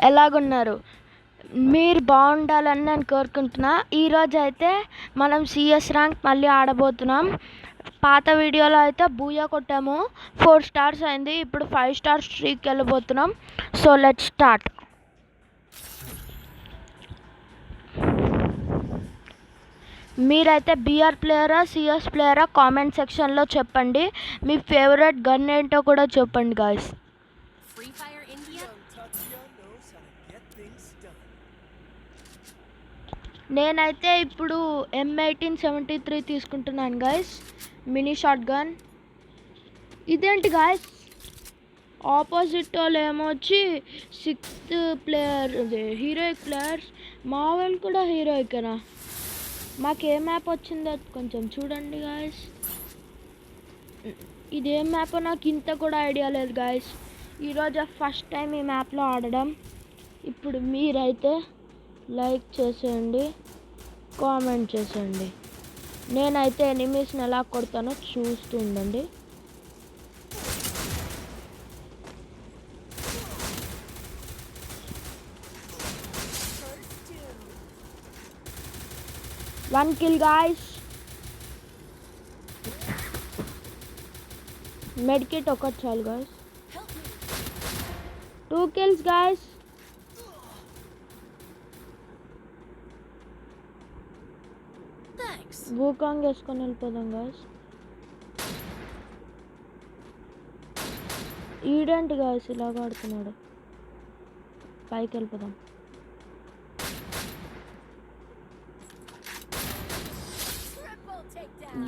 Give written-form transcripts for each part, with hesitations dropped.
ఎలాగున్నారు? మీరు బాగుండాలని నేను కోరుకుంటున్నా. ఈరోజు అయితే మనం సిఎస్ ర్యాంక్ మళ్ళీ ఆడబోతున్నాం. పాత వీడియోలో అయితే బూయా కొట్టాము, 4 స్టార్స్ అయింది. ఇప్పుడు 5 స్టార్ స్ట్రీక్ వెళ్ళబోతున్నాం. So let's start. మీరైతే బీఆర్ ప్లేయరా సిఎస్ ప్లేయరా కామెంట్ సెక్షన్లో చెప్పండి. మీ ఫేవరెట్ గన్ ఏంటో కూడా చెప్పండి గాయస్. నేనైతే ఇప్పుడు M1873 తీసుకుంటున్నాను గాయస్, మినీ షాట్ గన్. ఇదేంటి గాయస్, ఆపోజిట్ వాళ్ళు ఏమొచ్చి 6th ప్లేయర్ హీరోయిక్ ప్లేయర్స్, మా వాళ్ళు కూడా హీరోయికేనా? మాకు ఏ మ్యాప్ వచ్చిందో కొంచెం చూడండి గాయస్. ఇదేం మ్యాప్ నాకు ఇంత కూడా ఐడియా లేదు గాయస్. ఈరోజు ఫస్ట్ టైం ఈ మ్యాప్లో ఆడడం. ఇప్పుడు మీరైతే లైక్ చేసేయండి, కామెంట్ చేసేయండి. నేనైతే ఎనిమీస్ని ఎలా కొడతానో చూస్తూ ఉండండి. One kill guys. Medkit ఒకటి చాలు guys. 2 kills guys. Wukong వేసుకొని వెళ్ళిపోదాం guys. ఈడెంట్ guys ఇలాగ ఆడుతున్నాడు. పైకి వెళ్ళిపోదాం.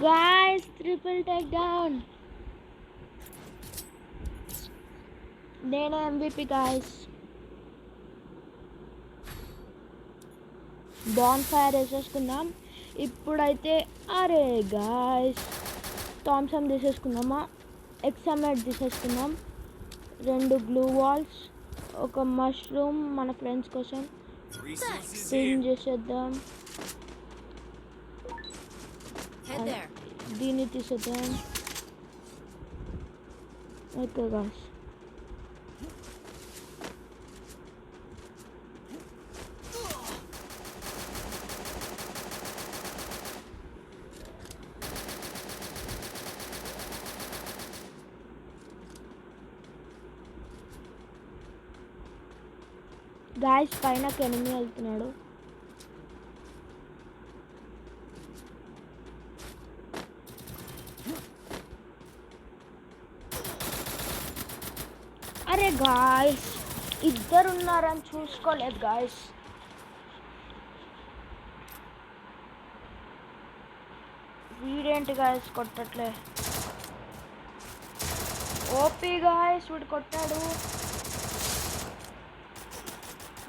Guys, triple takedown. నేనే MVP guys. బాన్ ఫైర్ వేసేసుకుందాం. ఇప్పుడైతే అరే గాయస్, థామ్సన్ తీసేసుకుందామా, ఎక్సమెట్ తీసేసుకుందాం, 2 గ్లూ వాల్స్, ఒక మష్రూమ్ మన ఫ్రెండ్స్ కోసం పింగ్ చేసేద్దాం. దీన్ని తీసేద్దాం. ఓకే గాయ్స్, గాయ్స్ పైన ఎనిమి వెళ్తున్నాడు. అరే గాయ్స్, ఇద్దరున్నారని చూసుకోలేదు గాయ్స్. వీడేంటి గాయ్స్ కొట్టట్లే? ఓపీ గాయ్స్, వీడు కొట్టాడు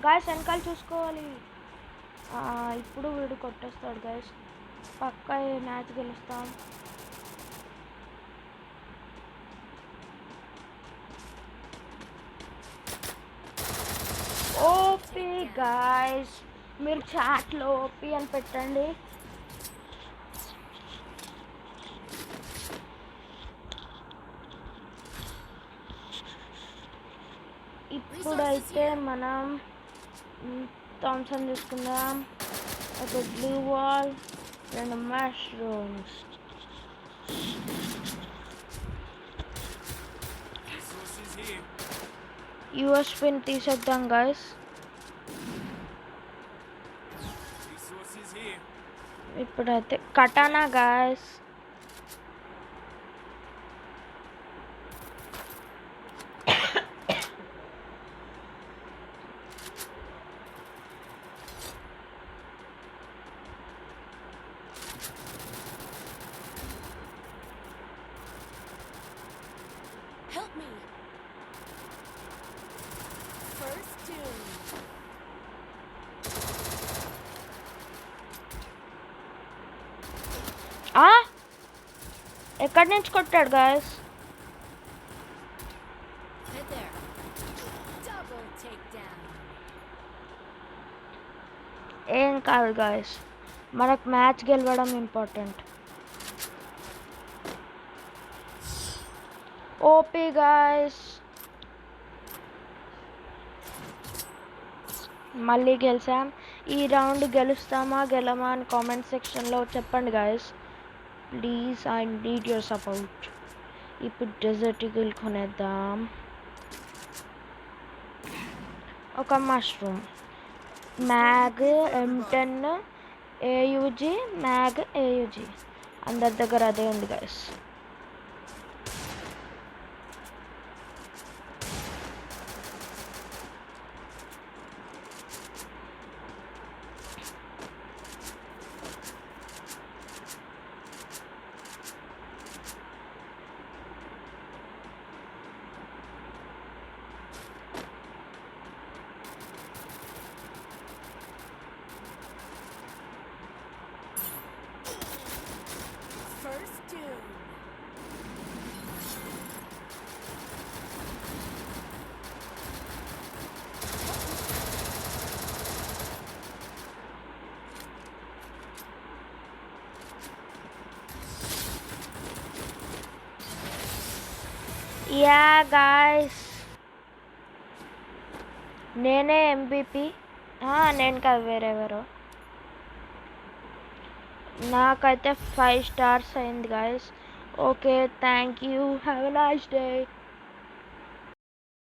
గాయ్స్. వెనకాల చూసుకోవాలి. ఇప్పుడు వీడు కొట్టేస్తాడు గాయ్స్. పక్కా మ్యాచ్ గెలుస్తాం. ఓపీ గాయ్స్, మీరు చాట్లో ఓపీ అని పెట్టండి. ఇప్పుడైతే మనం థామ్సన్ తీసుకుందాం, ఒక blue wall, 2 mushrooms. US pin తీసేద్దాం గాయస్. ఇప్పుడైతే కటానా గాయస్. ఎక్కడి నుంచి కొట్టాడు గాయస్? ఏం కాదు గాయస్, మనకు మ్యాచ్ గెలవడం ఇంపార్టెంట్. OP guys. మళ్ళీ గెలిచాం. ఈ రౌండ్ గెలుస్తామా గెలమా అని కామెంట్ సెక్షన్లో చెప్పండి guys. Please I need your support. ఇప్పుడు డెజర్ట్ ఈగిల్ కొనేద్దాం. ఒక మష్రూమ్ మ్యాగ్ M10 AUG మ్యాగ్ AUG అందరి దగ్గర అదే ఉంది గాయస్. యా గాయస్, నేనే MVP. నేను కాదు, వేరెవరో. నాకైతే 5 స్టార్స్ అయింది guys. Okay, thank you, have a nice day.